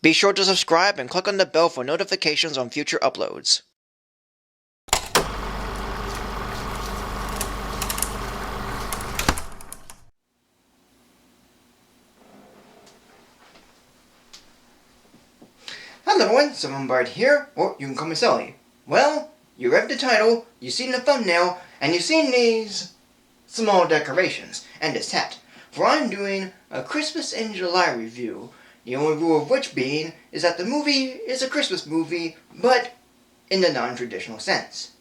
Be sure to subscribe and click on the bell for notifications on future uploads. Hello everyone, Bard here, or you can call me Sully. Well, you read the title, you've seen the thumbnail, and you've seen these small decorations, and this hat. For I'm doing a Christmas in July review, the only rule of which being is that the movie is a Christmas movie, but in the non-traditional sense.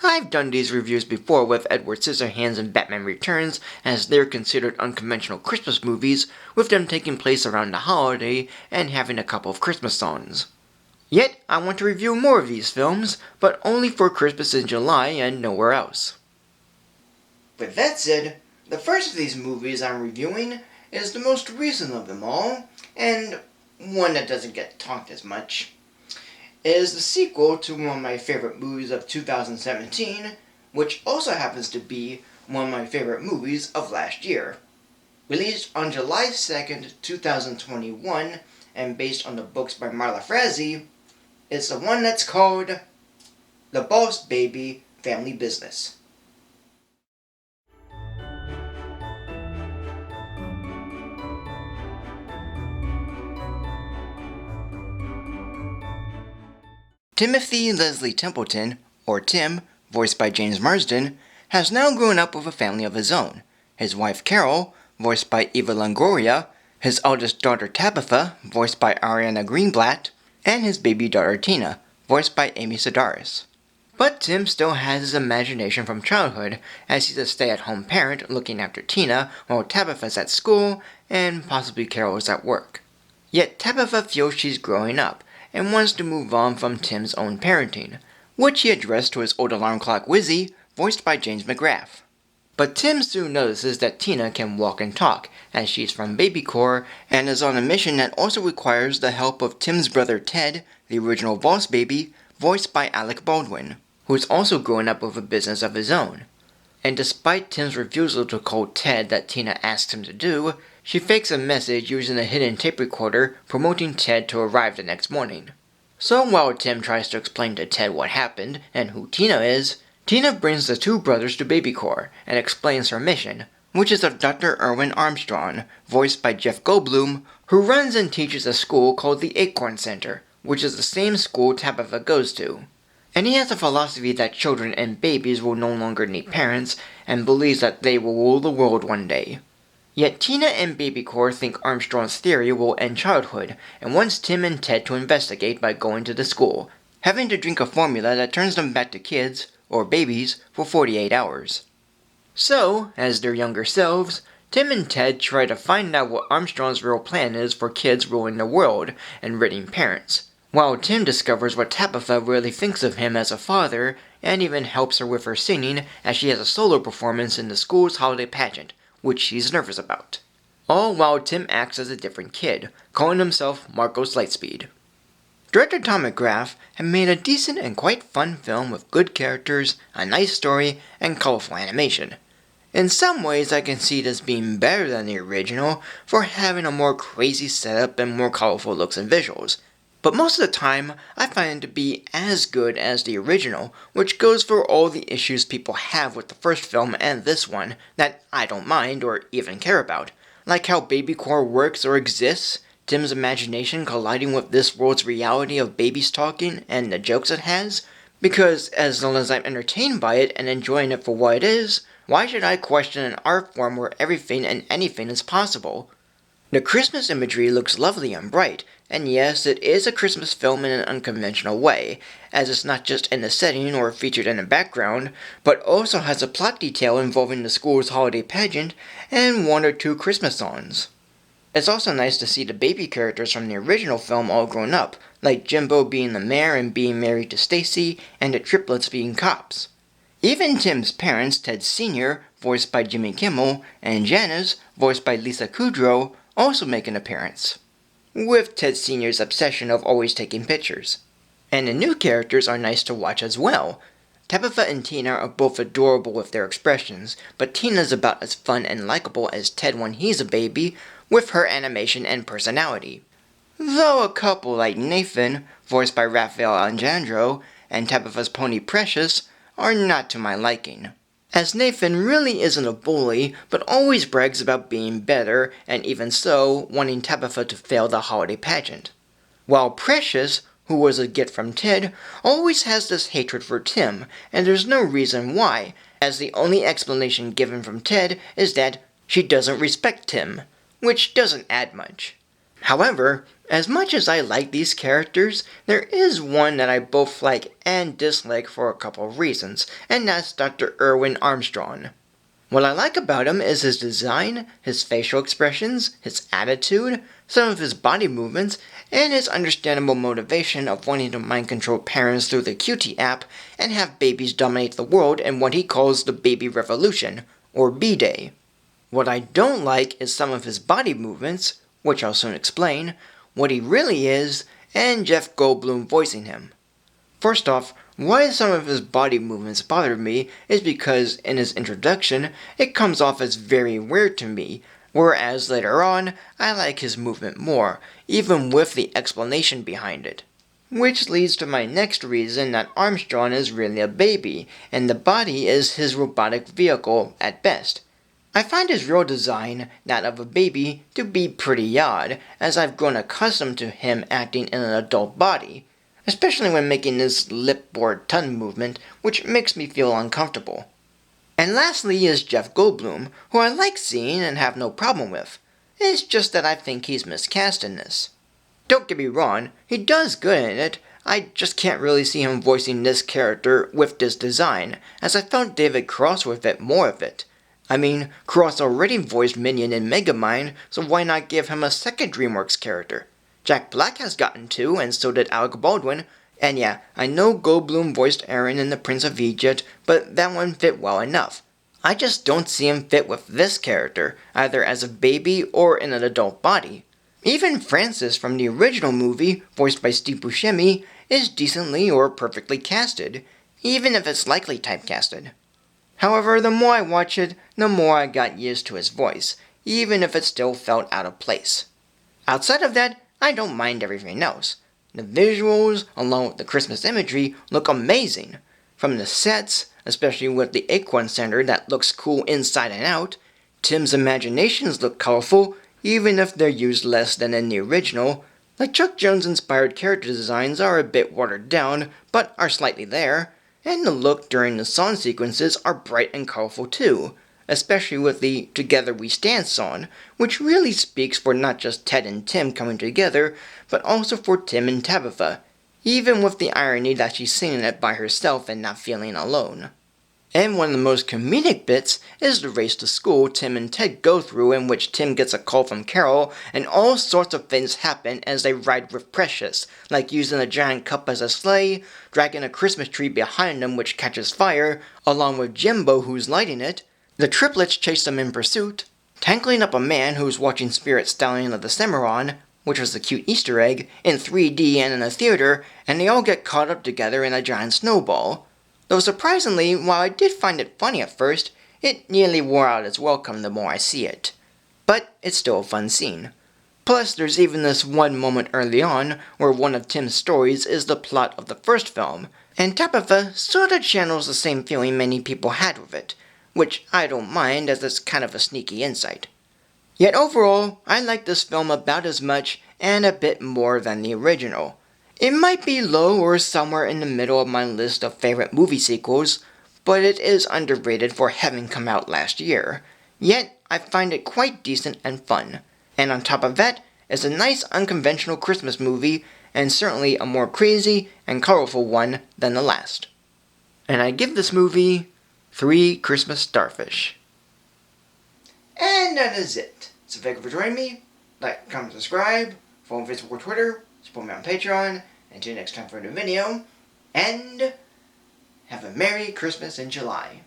I've done these reviews before with Edward Scissorhands and Batman Returns, as they're considered unconventional Christmas movies, with them taking place around the holiday and having a couple of Christmas songs. Yet, I want to review more of these films, but only for Christmas in July and nowhere else. With that said, the first of these movies I'm reviewing is the most recent of them all, and one that doesn't get talked as much. It is the sequel to one of my favorite movies of 2017, which also happens to be one of my favorite movies of last year. Released on July 2nd, 2021, and based on the books by Marla Frazee, it's the one that's called The Boss Baby Family Business. Timothy Leslie Templeton, or Tim, voiced by James Marsden, has now grown up with a family of his own. His wife Carol, voiced by Eva Longoria, his eldest daughter Tabitha, voiced by Ariana Greenblatt, and his baby daughter Tina, voiced by Amy Sedaris. But Tim still has his imagination from childhood, as he's a stay-at-home parent looking after Tina while Tabitha's at school and possibly Carol is at work. Yet Tabitha feels she's growing up, and wants to move on from Tim's own parenting, which he addressed to his old alarm clock Wizzy, voiced by James McGrath. But Tim soon notices that Tina can walk and talk, as she's from BabyCorp and is on a mission that also requires the help of Tim's brother Ted, the original boss baby, voiced by Alec Baldwin, who's also growing up with a business of his own. And despite Tim's refusal to call Ted that Tina asks him to do, she fakes a message using a hidden tape recorder promoting Ted to arrive the next morning. So while Tim tries to explain to Ted what happened and who Tina is, Tina brings the two brothers to BabyCorp and explains her mission, which is of Dr. Erwin Armstrong, voiced by Jeff Goldblum, who runs and teaches a school called the Acorn Center, which is the same school Tabitha goes to. And he has a philosophy that children and babies will no longer need parents, and believes that they will rule the world one day. Yet Tina and BabyCorp think Armstrong's theory will end childhood, and wants Tim and Ted to investigate by going to the school, having to drink a formula that turns them back to kids, or babies, for 48 hours. So, as their younger selves, Tim and Ted try to find out what Armstrong's real plan is for kids ruling the world and ridding parents, while Tim discovers what Tabitha really thinks of him as a father, and even helps her with her singing as she has a solo performance in the school's holiday pageant, which she's nervous about. All while Tim acts as a different kid, calling himself Marcos Lightspeed. Director Tom McGrath had made a decent and quite fun film with good characters, a nice story, and colorful animation. In some ways I can see this being better than the original for having a more crazy setup and more colorful looks and visuals. But most of the time, I find it to be as good as the original, which goes for all the issues people have with the first film and this one that I don't mind or even care about, like how BabyCorp works or exists, Tim's imagination colliding with this world's reality of babies talking and the jokes it has, because as long as I'm entertained by it and enjoying it for what it is, why should I question an art form where everything and anything is possible? The Christmas imagery looks lovely and bright, and yes, it is a Christmas film in an unconventional way, as it's not just in the setting or featured in the background, but also has a plot detail involving the school's holiday pageant and one or two Christmas songs. It's also nice to see the baby characters from the original film all grown up, like Jimbo being the mayor and being married to Stacy, and the triplets being cops. Even Tim's parents, Ted Sr., voiced by Jimmy Kimmel, and Janice, voiced by Lisa Kudrow, also make an appearance, with Ted Sr.'s obsession of always taking pictures. And the new characters are nice to watch as well. Tabitha and Tina are both adorable with their expressions, but Tina's about as fun and likable as Ted when he's a baby, with her animation and personality. though a couple like Nathan, voiced by Raphael Alejandro, and Tabitha's pony Precious, are not to my liking. As Nathan really isn't a bully, but always brags about being better, and even so, wanting Tabitha to fail the holiday pageant. While Precious, who was a gift from Ted, always has this hatred for Tim, and there's no reason why, as the only explanation given from Ted is that she doesn't respect Tim, which doesn't add much. However, as much as I like these characters, there is one that I both like and dislike for a couple of reasons, and that's Dr. Erwin Armstrong. What I like about him is his design, his facial expressions, his attitude, some of his body movements, and his understandable motivation of wanting to mind control parents through the QT app and have babies dominate the world in what he calls the baby revolution, or B-Day. What I don't like is some of his body movements, which I'll soon explain, what he really is, and Jeff Goldblum voicing him. First off, why some of his body movements bothered me is because in his introduction, it comes off as very weird to me, whereas later on, I like his movement more, even with the explanation behind it. Which leads to my next reason that Armstrong is really a baby, and the body is his robotic vehicle at best. I find his real design, that of a baby, to be pretty odd, as I've grown accustomed to him acting in an adult body, especially when making this lip or tongue movement, which makes me feel uncomfortable. And lastly is Jeff Goldblum, who I like seeing and have no problem with. It's just that I think he's miscast in this. Don't get me wrong, he does good in it, I just can't really see him voicing this character with this design, as I felt David Cross would fit more of it. I mean, Cross already voiced Minion in Megamind, so why not give him a second DreamWorks character? Jack Black has gotten two, and so did Alec Baldwin, and yeah, I know Goldblum voiced Aaron in The Prince of Egypt, but that one fit well enough. I just don't see him fit with this character, either as a baby or in an adult body. Even Francis from the original movie, voiced by Steve Buscemi, is decently or perfectly casted, even if it's likely typecasted. However, the more I watch it, the more I got used to his voice, even if it still felt out of place. Outside of that, I don't mind everything else. The visuals, along with the Christmas imagery, look amazing. From the sets, especially with the Acorn Center that looks cool inside and out, Tim's imaginations look colorful, even if they're used less than in the original. Like Chuck Jones-inspired character designs are a bit watered down, but are slightly there, and the look during the song sequences are bright and colorful too, especially with the Together We Stand song, which really speaks for not just Ted and Tim coming together, but also for Tim and Tabitha, even with the irony that she's singing it by herself and not feeling alone. And one of the most comedic bits is the race to school Tim and Ted go through, in which Tim gets a call from Carol and all sorts of things happen as they ride with Precious, like using a giant cup as a sleigh, dragging a Christmas tree behind them which catches fire, along with Jimbo who's lighting it, the triplets chase them in pursuit, tangling up a man who's watching Spirit Stallion of the Cimarron, which was a cute Easter egg, in 3D and in a theater, and they all get caught up together in a giant snowball. Though surprisingly, while I did find it funny at first, it nearly wore out its welcome the more I see it. But it's still a fun scene. Plus, there's even this one moment early on where one of Tim's stories is the plot of the first film, and Tabitha sorta channels the same feeling many people had with it, which I don't mind as it's kind of a sneaky insight. Yet overall, I like this film about as much and a bit more than the original. It might be low or somewhere in the middle of my list of favorite movie sequels, but it is underrated for having come out last year. Yet, I find it quite decent and fun. And on top of that, it's a nice unconventional Christmas movie, and certainly a more crazy and colorful one than the last. And I give this movie 3 Christmas starfish. And that is it. So thank you for joining me. Like, comment, subscribe. Follow me on Facebook or Twitter. Support me on Patreon. Until next time for a new video. And have a Merry Christmas in July.